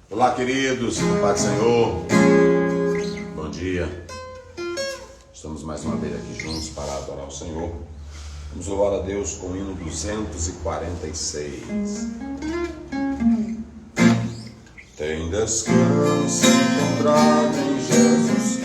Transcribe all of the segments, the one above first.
Olá, queridos, Pai do Senhor, bom dia. Estamos mais uma vez aqui juntos para adorar o Senhor. Vamos louvar a Deus com o hino 246. Tem descanso encontrado em Jesus.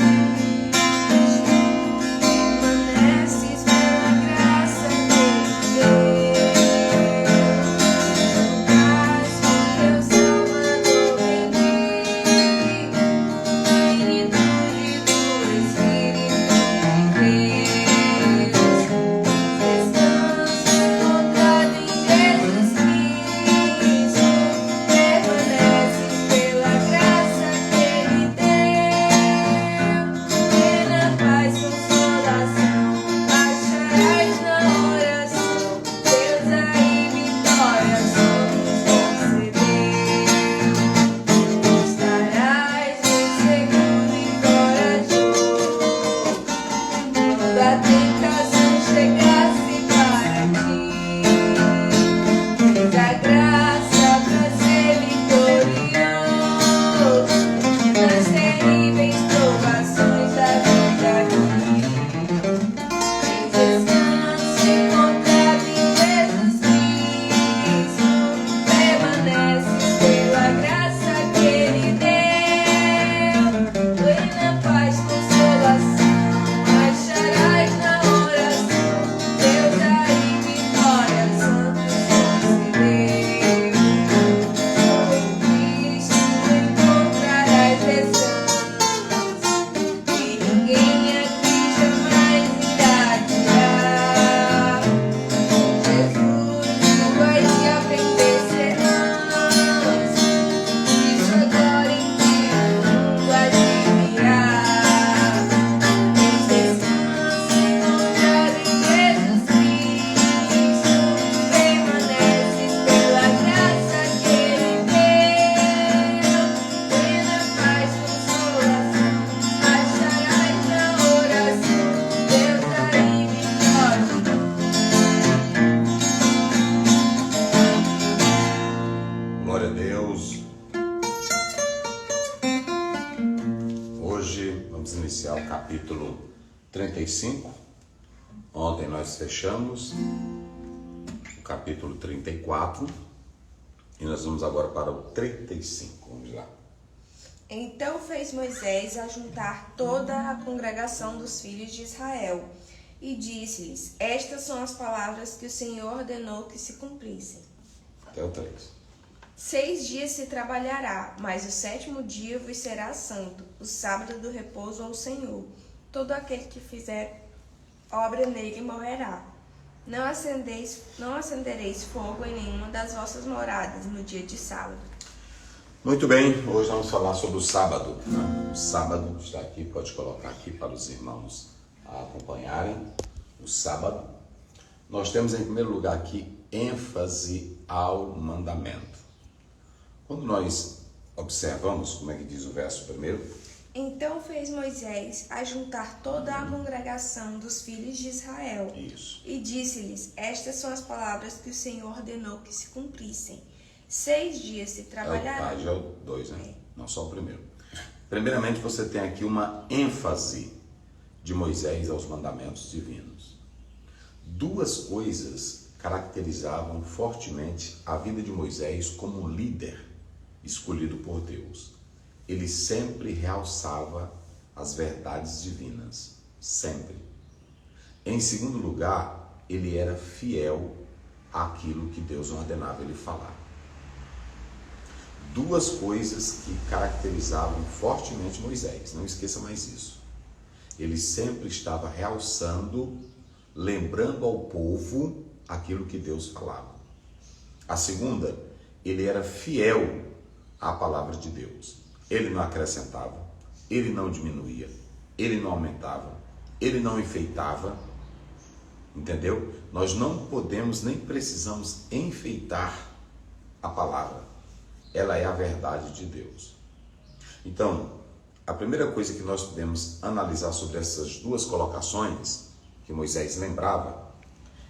Iniciar o capítulo 35. Ontem nós fechamos o capítulo 34 e nós vamos agora para o 35. Vamos lá. Então fez Moisés ajuntar toda a congregação dos filhos de Israel e disse-lhes: Estas são as palavras que o Senhor ordenou que se cumprissem. Até o 3. 6 dias se trabalhará, mas o 7º dia vos será santo, o sábado do repouso ao Senhor. Todo aquele que fizer obra nele morrerá. Não acendereis fogo em nenhuma das vossas moradas no dia de sábado. Muito bem, hoje vamos falar sobre o sábado. O sábado está aqui, pode colocar aqui para os irmãos acompanharem. O sábado. Nós temos em primeiro lugar aqui ênfase ao mandamento. Quando nós observamos, como é que diz o verso primeiro? Então fez Moisés ajuntar toda a congregação dos filhos de Israel. Isso. E disse-lhes: Estas são as palavras que o Senhor ordenou que se cumprissem. 6 dias se trabalhará. Já é o 2, né? Não só o primeiro. Primeiramente, você tem aqui uma ênfase de Moisés aos mandamentos divinos. Duas coisas caracterizavam fortemente a vida de Moisés como líder escolhido por Deus. Ele sempre realçava as verdades divinas, sempre. Em segundo lugar, ele era fiel àquilo que Deus ordenava ele falar. Duas coisas que caracterizavam fortemente Moisés, não esqueça mais isso. Ele sempre estava realçando, lembrando ao povo aquilo que Deus falava. A segunda, ele era fiel à palavra de Deus. Ele não acrescentava, ele não diminuía, ele não aumentava, ele não enfeitava. Entendeu? Nós não podemos nem precisamos enfeitar a palavra. Ela é a verdade de Deus. Então, a primeira coisa que nós podemos analisar sobre essas duas colocações que Moisés lembrava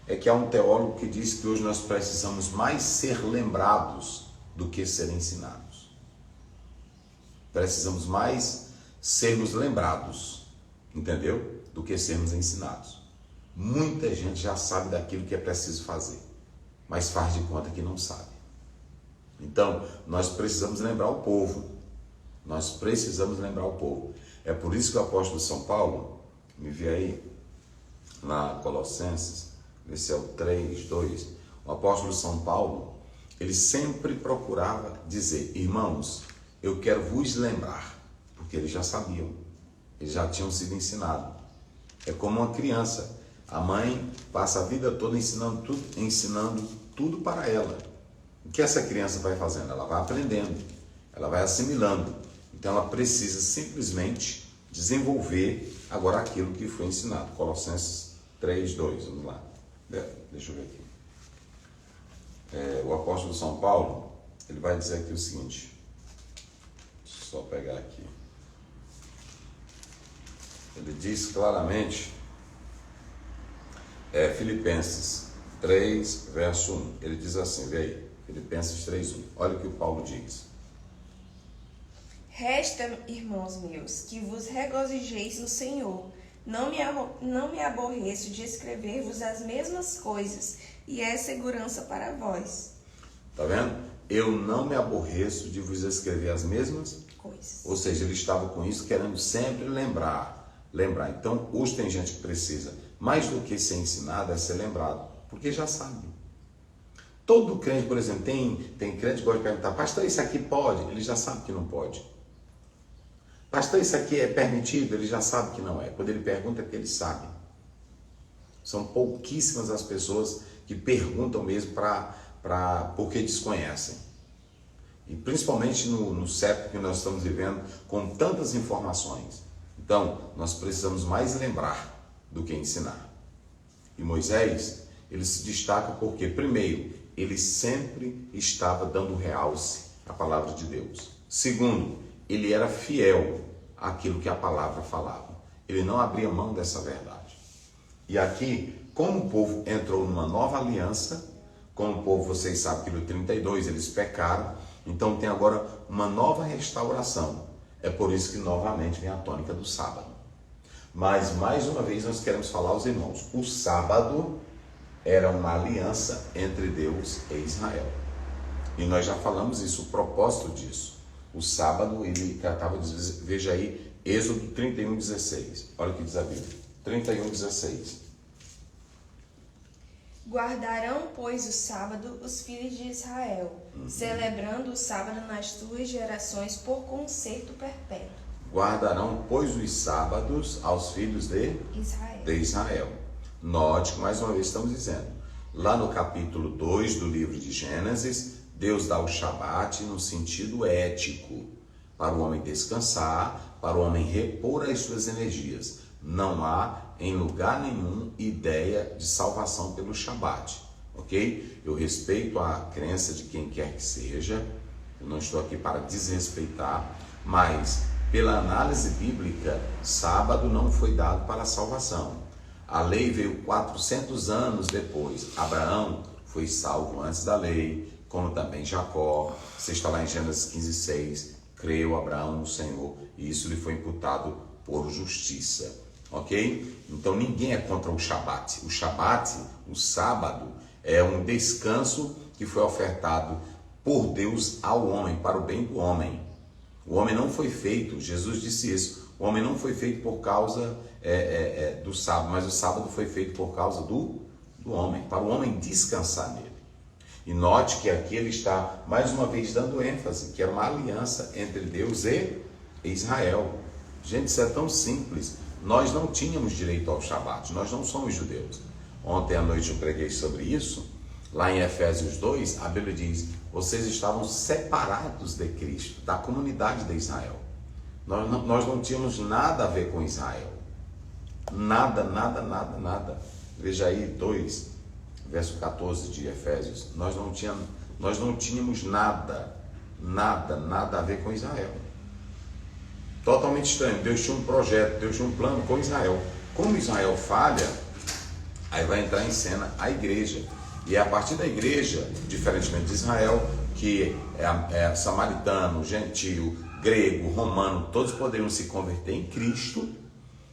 é que há um teólogo que diz que hoje nós precisamos mais ser lembrados do que ser ensinados. Precisamos mais sermos lembrados, entendeu? Do que sermos ensinados. Muita gente já sabe daquilo que é preciso fazer, mas faz de conta que não sabe. Então, nós precisamos lembrar o povo. Nós precisamos lembrar o povo. É por isso que o apóstolo São Paulo, me vê aí, na Colossenses, esse é o 3:2, o apóstolo São Paulo, ele sempre procurava dizer: irmãos, eu quero vos lembrar, porque eles já sabiam, eles já tinham sido ensinados. É como uma criança, a mãe passa a vida toda ensinando tudo para ela. O que essa criança vai fazendo? Ela vai aprendendo, ela vai assimilando. Então ela precisa simplesmente desenvolver agora aquilo que foi ensinado. Colossenses 3:2, vamos lá. Deixa eu ver aqui. O apóstolo São Paulo, ele vai dizer aqui o seguinte. Deixa eu só pegar aqui. Ele diz claramente, Filipenses 3, verso 1. Ele diz assim, vê aí, Filipenses 3:1. Olha o que o Paulo diz. Resta, irmãos meus, que vos regozijeis no Senhor. Não me aborreço de escrever-vos as mesmas coisas, e é segurança para vós. Tá vendo? Eu não me aborreço de vos escrever as mesmas coisas. Ou seja, ele estava com isso querendo sempre lembrar. Então, hoje tem gente que precisa, mais do que ser ensinado, é ser lembrado, porque já sabe. Todo crente, por exemplo, tem crente que gosta de perguntar: pastor, isso aqui pode? Ele já sabe que não pode. Pastor, isso aqui é permitido? Ele já sabe que não é. Quando ele pergunta, é porque ele sabe. São pouquíssimas as pessoas que perguntam mesmo porque desconhecem. E principalmente no século que nós estamos vivendo, com tantas informações. Então, nós precisamos mais lembrar do que ensinar. E Moisés, ele se destaca porque, primeiro, ele sempre estava dando realce à palavra de Deus. Segundo, ele era fiel àquilo que a palavra falava. Ele não abria mão dessa verdade. E aqui, como o povo entrou numa nova aliança, como o povo, vocês sabem que no 32 eles pecaram, então tem agora uma nova restauração. É por isso que novamente vem a tônica do sábado. Mas, mais uma vez, nós queremos falar aos irmãos, o sábado era uma aliança entre Deus e Israel. E nós já falamos isso, o propósito disso. O sábado, ele tratava de, veja aí, Êxodo 31:16. Olha o que diz a Bíblia. 31:16. Guardarão, pois, o sábado os filhos de Israel, celebrando o sábado nas tuas gerações por concerto perpétuo. Guardarão, pois, os sábados aos filhos de Israel. Note que mais uma vez estamos dizendo, lá no capítulo 2 do livro de Gênesis, Deus dá o Shabat no sentido ético, para o homem descansar, para o homem repor as suas energias. Não há em lugar nenhum ideia de salvação pelo Shabat, ok? Eu respeito a crença de quem quer que seja, eu não estou aqui para desrespeitar, mas pela análise bíblica, sábado não foi dado para a salvação. A lei veio 400 anos depois. Abraão foi salvo antes da lei, como também Jacó. Você está lá em Gênesis 15:6. Creu Abraão no Senhor e isso lhe foi imputado por justiça. Ok? Então ninguém é contra o Shabat. O Shabat, o sábado, é um descanso que foi ofertado por Deus ao homem, para o bem do homem. O homem não foi feito, Jesus disse isso, o homem não foi feito por causa do sábado, mas o sábado foi feito por causa do homem, para o homem descansar nele. E note que aqui ele está mais uma vez dando ênfase, que era uma aliança entre Deus e Israel. Gente, isso é tão simples. Nós não tínhamos direito ao Shabat, nós não somos judeus. Ontem à noite eu preguei sobre isso. Lá em Efésios 2, a Bíblia diz: vocês estavam separados de Cristo, da comunidade de Israel. Nós não tínhamos nada a ver com Israel. Nada. Veja aí 2, verso 14 de Efésios. Nós não tínhamos nada a ver com Israel. Totalmente estranho. Deus tinha um projeto, Deus tinha um plano com Israel. Como Israel falha, aí vai entrar em cena a igreja. E é a partir da igreja, diferentemente de Israel, que é samaritano, gentil, grego, romano, todos poderiam se converter em Cristo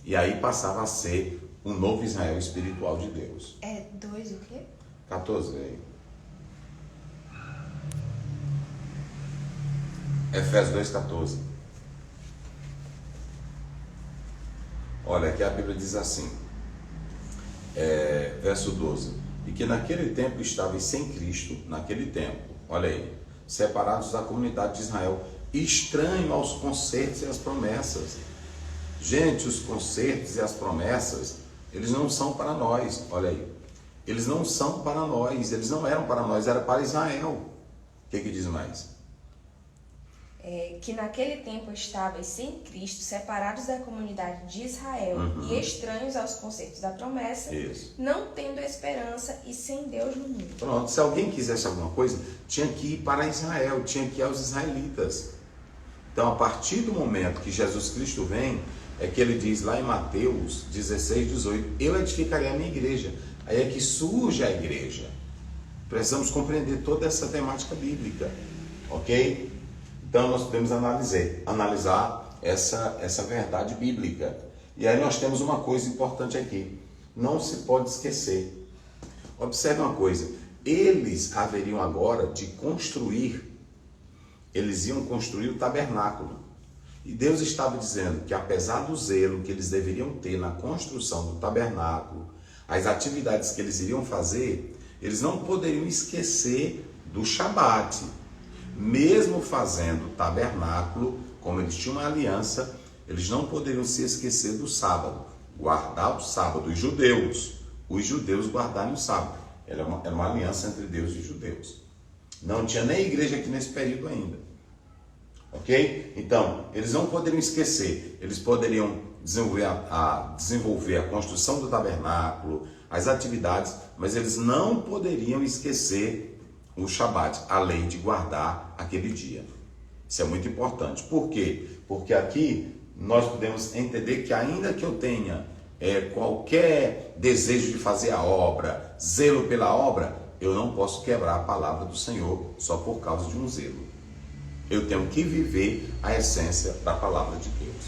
e aí passava a ser o novo Israel espiritual de Deus. É 2 o quê? 14, aí. Efésios 2,14. Olha, aqui a Bíblia diz assim, verso 12: e que naquele tempo estavais sem Cristo, naquele tempo, olha aí, separados da comunidade de Israel, estranho aos concertos e às promessas. Gente, os concertos e as promessas, eles não são para nós, olha aí, eles não são para nós, eles não eram para nós, era para Israel. O que diz mais? Que naquele tempo estáveis sem Cristo, separados da comunidade de Israel e estranhos aos conceitos da promessa, Isso. não tendo esperança e sem Deus no mundo. Pronto, se alguém quisesse alguma coisa, tinha que ir para Israel, tinha que ir aos israelitas. Então, a partir do momento que Jesus Cristo vem, é que ele diz lá em Mateus 16, 18, eu edificarei a minha igreja. Aí é que surge a igreja. Precisamos compreender toda essa temática bíblica, ok? Então nós podemos analisar essa verdade bíblica. E aí nós temos uma coisa importante aqui. Não se pode esquecer. Observe uma coisa. Eles haveriam agora de construir. Eles iam construir o tabernáculo. E Deus estava dizendo que apesar do zelo que eles deveriam ter na construção do tabernáculo, as atividades que eles iriam fazer, eles não poderiam esquecer do Shabat. Mesmo fazendo o tabernáculo, como eles tinham uma aliança, eles não poderiam se esquecer do sábado, guardar o sábado. Os judeus guardarem o sábado. Era uma aliança entre Deus e os judeus. Não tinha nem igreja aqui nesse período ainda. Ok? Então, eles não poderiam esquecer, eles poderiam desenvolver a construção do tabernáculo, as atividades, mas eles não poderiam esquecer o Shabat, a lei de guardar aquele dia. Isso é muito importante. Por quê? Porque aqui nós podemos entender que ainda que eu tenha qualquer desejo de fazer a obra, zelo pela obra, eu não posso quebrar a palavra do Senhor só por causa de um zelo. Eu tenho que viver a essência da palavra de Deus.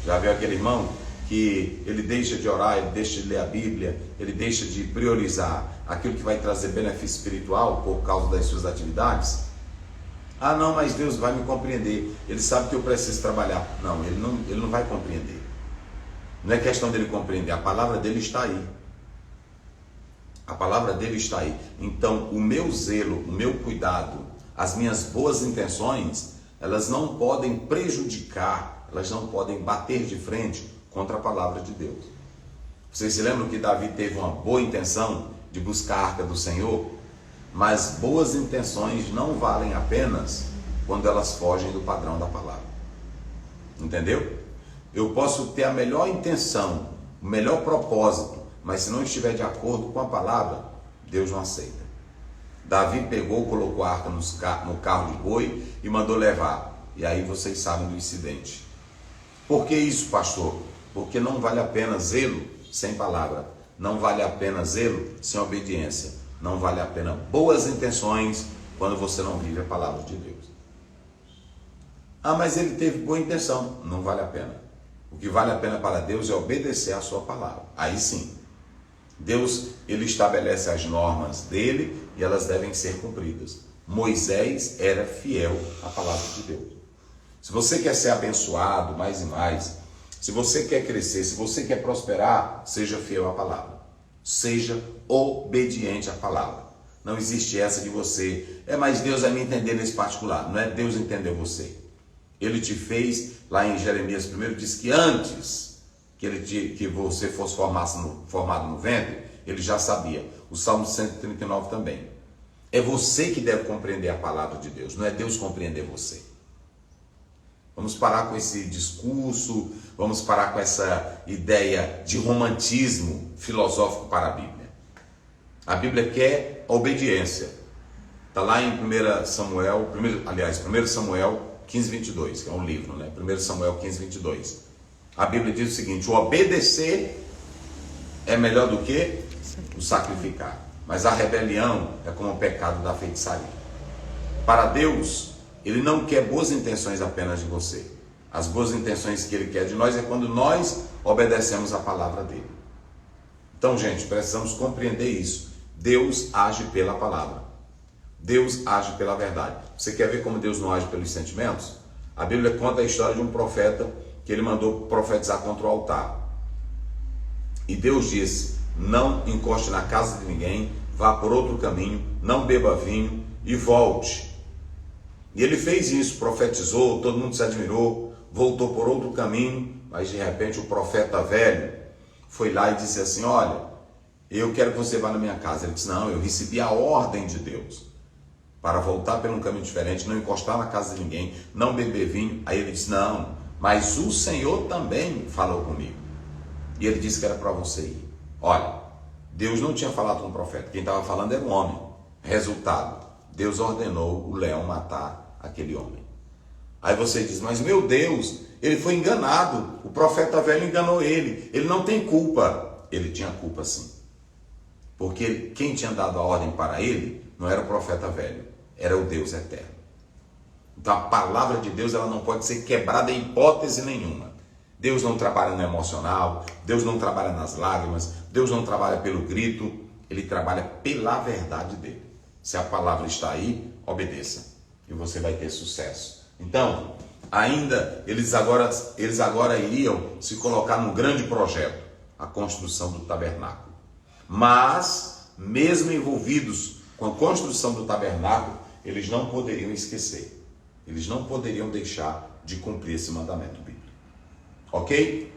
Já viu aquele irmão que ele deixa de orar, ele deixa de ler a Bíblia, ele deixa de priorizar aquilo que vai trazer benefício espiritual por causa das suas atividades? Ah, não, mas Deus vai me compreender. Ele sabe que eu preciso trabalhar. Não, ele não vai compreender. Não é questão dele compreender, a palavra dele está aí. A palavra dele está aí. Então, o meu zelo, o meu cuidado, as minhas boas intenções, elas não podem prejudicar, elas não podem bater de frente contra a palavra de Deus. Vocês se lembram que Davi teve uma boa intenção de buscar a arca do Senhor? Mas boas intenções não valem apenas quando elas fogem do padrão da palavra. Entendeu? Eu posso ter a melhor intenção, o melhor propósito, mas se não estiver de acordo com a palavra, Deus não aceita. Davi pegou, colocou a arca no carro de boi e mandou levar. E aí vocês sabem do incidente. Por que isso, pastor? Porque não vale a pena zelo sem palavra. Não vale a pena zelo sem obediência. Não vale a pena boas intenções quando você não vive a palavra de Deus. Ah, mas ele teve boa intenção. Não vale a pena. O que vale a pena para Deus é obedecer a sua palavra. Aí sim. Deus, ele estabelece as normas dele e elas devem ser cumpridas. Moisés era fiel à palavra de Deus. Se você quer ser abençoado mais e mais, se você quer crescer, se você quer prosperar, seja fiel à palavra. Seja obediente à palavra. Não existe essa de você, mas Deus vai me entender nesse particular. Não é Deus entender você. Ele te fez, lá em Jeremias 1, diz que antes que você fosse formado no ventre, ele já sabia. O Salmo 139 também. É você que deve compreender a palavra de Deus, não é Deus compreender você. Vamos parar com esse discurso, vamos parar com essa ideia de romantismo filosófico para a Bíblia. A Bíblia quer a obediência. Está lá em 1 Samuel 15, 22, que é um livro, né? 1 Samuel 15, 22. A Bíblia diz o seguinte: o obedecer é melhor do que o sacrificar. Mas a rebelião é como o pecado da feitiçaria. Para Deus, Ele não quer boas intenções apenas de você. As boas intenções que ele quer de nós é quando nós obedecemos a palavra dele. Então, gente, precisamos compreender isso. Deus age pela palavra. Deus age pela verdade. Você quer ver como Deus não age pelos sentimentos? A Bíblia conta a história de um profeta que ele mandou profetizar contra o altar. E Deus disse: não encoste na casa de ninguém, vá por outro caminho, não beba vinho e volte. E ele fez isso, profetizou, todo mundo se admirou, voltou por outro caminho, mas de repente o profeta velho foi lá e disse assim: olha, eu quero que você vá na minha casa. Ele disse: não, eu recebi a ordem de Deus para voltar por um caminho diferente, não encostar na casa de ninguém, não beber vinho. Aí ele disse: não, mas o Senhor também falou comigo. E ele disse que era para você ir. Olha, Deus não tinha falado com o profeta, quem estava falando era um homem. Resultado, Deus ordenou o leão matar aquele homem. Aí você diz: mas meu Deus, ele foi enganado, o profeta velho enganou ele não tem culpa. Ele tinha culpa sim, porque quem tinha dado a ordem para ele não era o profeta velho, era o Deus eterno. Então a palavra de Deus, ela não pode ser quebrada em hipótese nenhuma. Deus não trabalha no emocional, Deus não trabalha nas lágrimas, Deus não trabalha pelo grito, ele trabalha pela verdade dele. Se a palavra está aí, obedeça e você vai ter sucesso. Então, ainda eles agora iriam se colocar num grande projeto, a construção do tabernáculo. Mas, mesmo envolvidos com a construção do tabernáculo, eles não poderiam esquecer, eles não poderiam deixar de cumprir esse mandamento bíblico. Ok?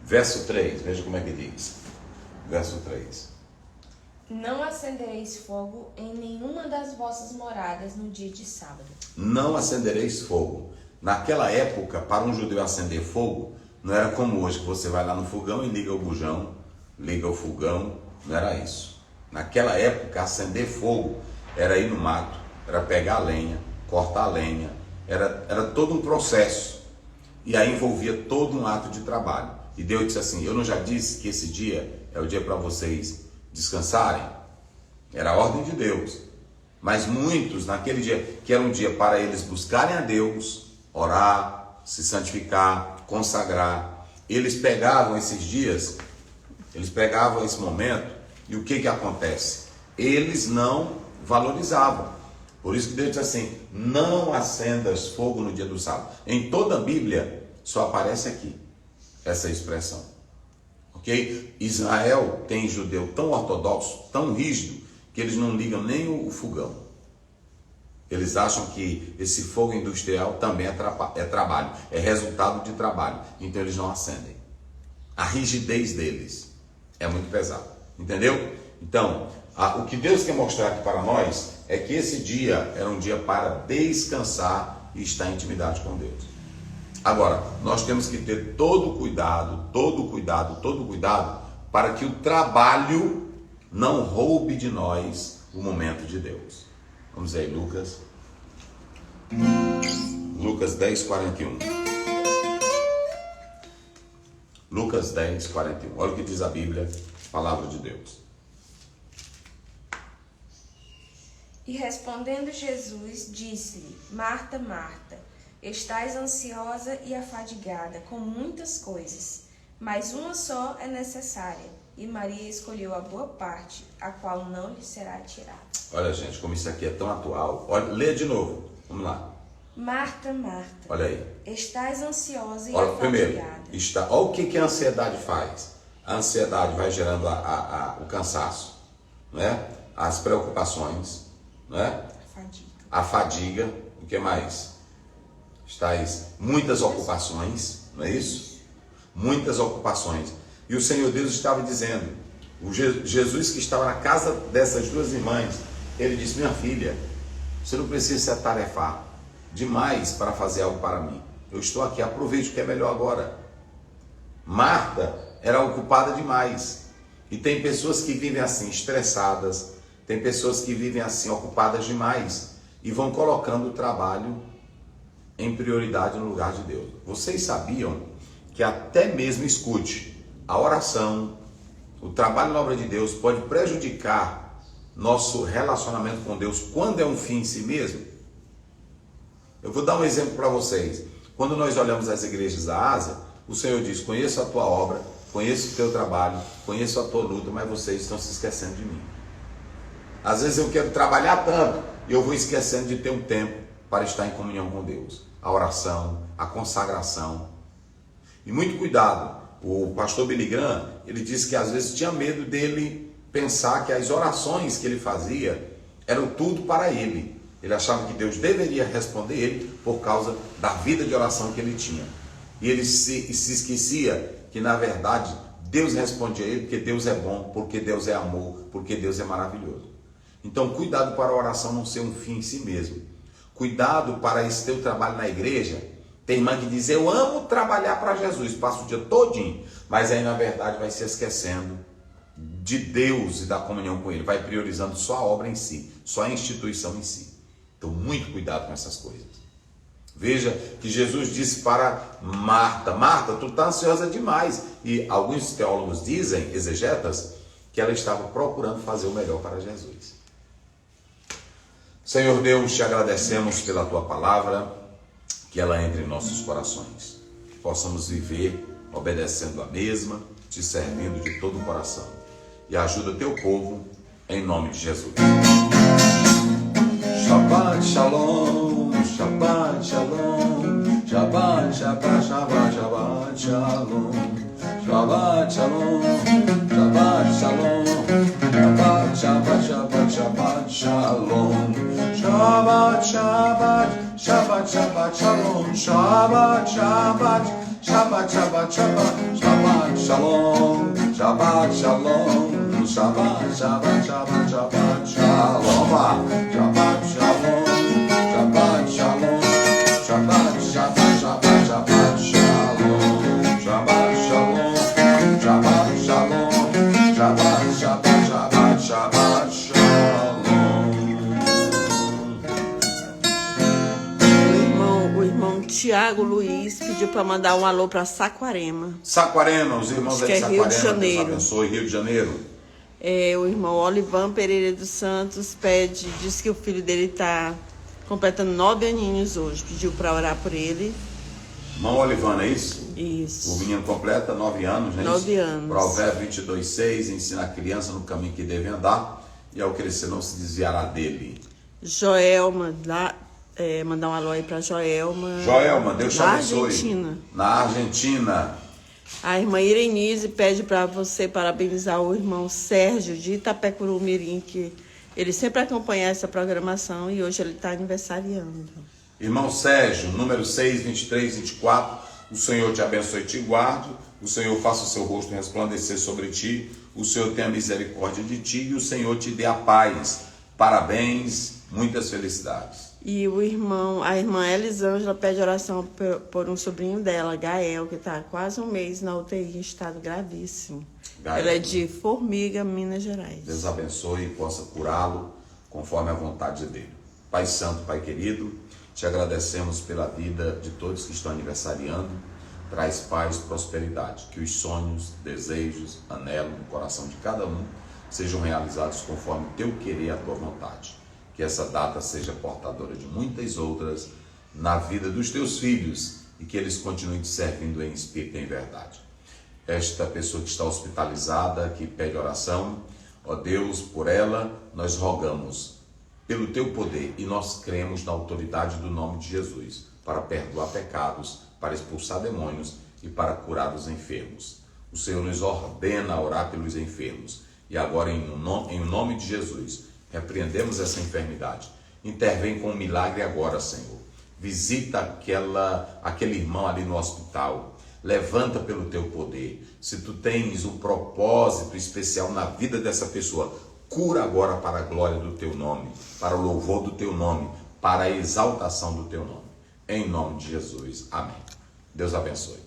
Verso 3, veja como é que diz. Verso 3. Não acendereis fogo em nenhuma das vossas moradas no dia de sábado. Não acendereis fogo. Naquela época, para um judeu acender fogo, não era como hoje, que você vai lá no fogão e liga o bujão, liga o fogão, não era isso. Naquela época, acender fogo era ir no mato, era pegar a lenha, cortar a lenha, era todo um processo. E aí envolvia todo um ato de trabalho. E Deus disse assim: eu não já disse que esse dia é o dia para vocês descansarem? Era a ordem de Deus. Mas muitos, naquele dia, que era um dia para eles buscarem a Deus, orar, se santificar, consagrar, eles pegavam esses dias, eles pegavam esse momento, e o que acontece? Eles não valorizavam. Por isso que Deus diz assim: não acendas fogo no dia do sábado. Em toda a Bíblia só aparece aqui essa expressão. Ok? Israel tem judeu tão ortodoxo, tão rígido, que eles não ligam nem o fogão. Eles acham que esse fogo industrial também é trabalho, é resultado de trabalho. Então eles não acendem. A rigidez deles é muito pesada. Entendeu? Então, o que Deus quer mostrar aqui para nós é que esse dia era um dia para descansar e estar em intimidade com Deus. Agora, nós temos que ter todo cuidado para que o trabalho não roube de nós o momento de Deus. Vamos aí, Lucas 10, 41. Lucas 10, 41. Olha o que diz a Bíblia, palavra de Deus. E respondendo Jesus, disse-lhe: Marta, Marta, estás ansiosa e afadigada com muitas coisas, mas uma só é necessária, e Maria escolheu a boa parte, a qual não lhe será tirada. Olha, gente, como isso aqui é tão atual. Olha, lê de novo, vamos lá. Marta, Marta, olha aí, estás ansiosa e olha, afadigada. Primeiro, olha o que a ansiedade faz. A ansiedade vai gerando o cansaço, né? As preocupações, né? A fadiga, o que mais? Muitas ocupações, não é isso? Muitas ocupações. E o Senhor Deus estava dizendo, Jesus que estava na casa dessas duas irmãs, ele disse: minha filha, você não precisa se atarefar demais para fazer algo para mim. Eu estou aqui, aproveite o que é melhor agora. Marta era ocupada demais. E tem pessoas que vivem assim, estressadas, tem pessoas que vivem assim, ocupadas demais, e vão colocando o trabalho em prioridade no lugar de Deus. Vocês sabiam que até mesmo, escute, a oração, o trabalho na obra de Deus pode prejudicar nosso relacionamento com Deus quando é um fim em si mesmo? Eu vou dar um exemplo para vocês. Quando nós olhamos as igrejas da Ásia, o Senhor diz: conheço a tua obra, conheço o teu trabalho, conheço a tua luta, mas vocês estão se esquecendo de mim. Às vezes eu quero trabalhar tanto e eu vou esquecendo de ter um tempo para estar em comunhão com Deus. A oração, a consagração. E muito cuidado. O pastor Billy Graham, ele disse que às vezes tinha medo dele pensar que as orações que ele fazia eram tudo para ele. Ele achava que Deus deveria responder ele por causa da vida de oração que ele tinha. E ele se esquecia que, na verdade, Deus respondia a ele porque Deus é bom, porque Deus é amor, porque Deus é maravilhoso. Então, cuidado para a oração não ser um fim em si mesmo. Cuidado para esse teu trabalho na igreja. Tem irmã que diz: eu amo trabalhar para Jesus, passa o dia todinho, mas aí, na verdade, vai se esquecendo de Deus e da comunhão com Ele. Vai priorizando só a obra em si, só a instituição em si. Então, muito cuidado com essas coisas. Veja que Jesus disse para Marta: Marta, tu está ansiosa demais. E alguns teólogos dizem, exegetas, que ela estava procurando fazer o melhor para Jesus. Senhor Deus, te agradecemos pela tua palavra, que ela entre em nossos corações, que possamos viver obedecendo a mesma, te servindo de todo o coração. E ajuda o teu povo, em nome de Jesus. Shabbat Shalom, Shabbat Shalom, Shabbat, Shabbat, Shabbat, Shabbat Shalom, Shabbat Shalom, Shabbat Shalom, Shabbat, Shabbat, Shabbat, Shabbat Shalom, Shabbat, Shabbat, Shabbat, Shabbat Shalom, Shabbat, Shabbat, Shabbat, Shabbat, Shabbat, Shabbat Shalom, Shabbat Shalom, Shabbat, Shabbat, Shabbat, Shabbat Shalom, Shabbat Shalom, Shabbat Shalom, Shabbat, Shabbat, Shabbat, Shabbat Shalom, Shabbat Shalom, Shabbat Shalom, Shabbat, Shabbat, Shabbat, Shabbat Shalom. O irmão Tiago Luiz pediu para mandar um alô para Saquarema. Saquarema, os irmãos Acho que de é Saquarema, Rio de Janeiro. Deus abençoe, Rio de Janeiro. O irmão Olivan Pereira dos Santos diz que o filho dele está completando 9 aninhos hoje. Pediu para orar por ele. Irmão Olivana, é isso? Isso. O menino completa 9 anos, né? 9 anos. Provérbio 22:6, ensina a criança no caminho que deve andar, e ao crescer não se desviará dele. Joelma, mandar um alô aí para Joelma. Joelma, Deus te abençoe. Na Argentina. Na Argentina. A irmã Irenise pede para você parabenizar o irmão Sérgio de Itapecuru-Mirim, que ele sempre acompanha essa programação e hoje ele está aniversariando. Irmão Sérgio, número 6, 23, 24, o Senhor te abençoe e te guarde, o Senhor faça o seu rosto resplandecer sobre ti, o Senhor tenha misericórdia de ti e o Senhor te dê a paz. Parabéns, muitas felicidades. E a irmã Elisângela pede oração por um sobrinho dela, Gael, que está quase um mês na UTI, em estado gravíssimo. Gael, ela é de Formiga, Minas Gerais. Deus abençoe e possa curá-lo conforme a vontade dele. Pai Santo, Pai querido, te agradecemos pela vida de todos que estão aniversariando. Traz paz, prosperidade, que os sonhos, desejos, anelo no coração de cada um sejam realizados conforme o teu querer e a tua vontade. Que essa data seja portadora de muitas outras na vida dos teus filhos e que eles continuem te servindo em espírito e em verdade. Esta pessoa que está hospitalizada, que pede oração, ó Deus, por ela nós rogamos pelo teu poder e nós cremos na autoridade do nome de Jesus para perdoar pecados, para expulsar demônios e para curar os enfermos. O Senhor nos ordena orar pelos enfermos e agora em nome de Jesus repreendemos essa enfermidade. Intervém com um milagre agora, Senhor. Visita aquele irmão ali no hospital. Levanta pelo teu poder. Se tu tens um propósito especial na vida dessa pessoa, cura agora para a glória do teu nome, para o louvor do teu nome, para a exaltação do teu nome. Em nome de Jesus. Amém. Deus abençoe.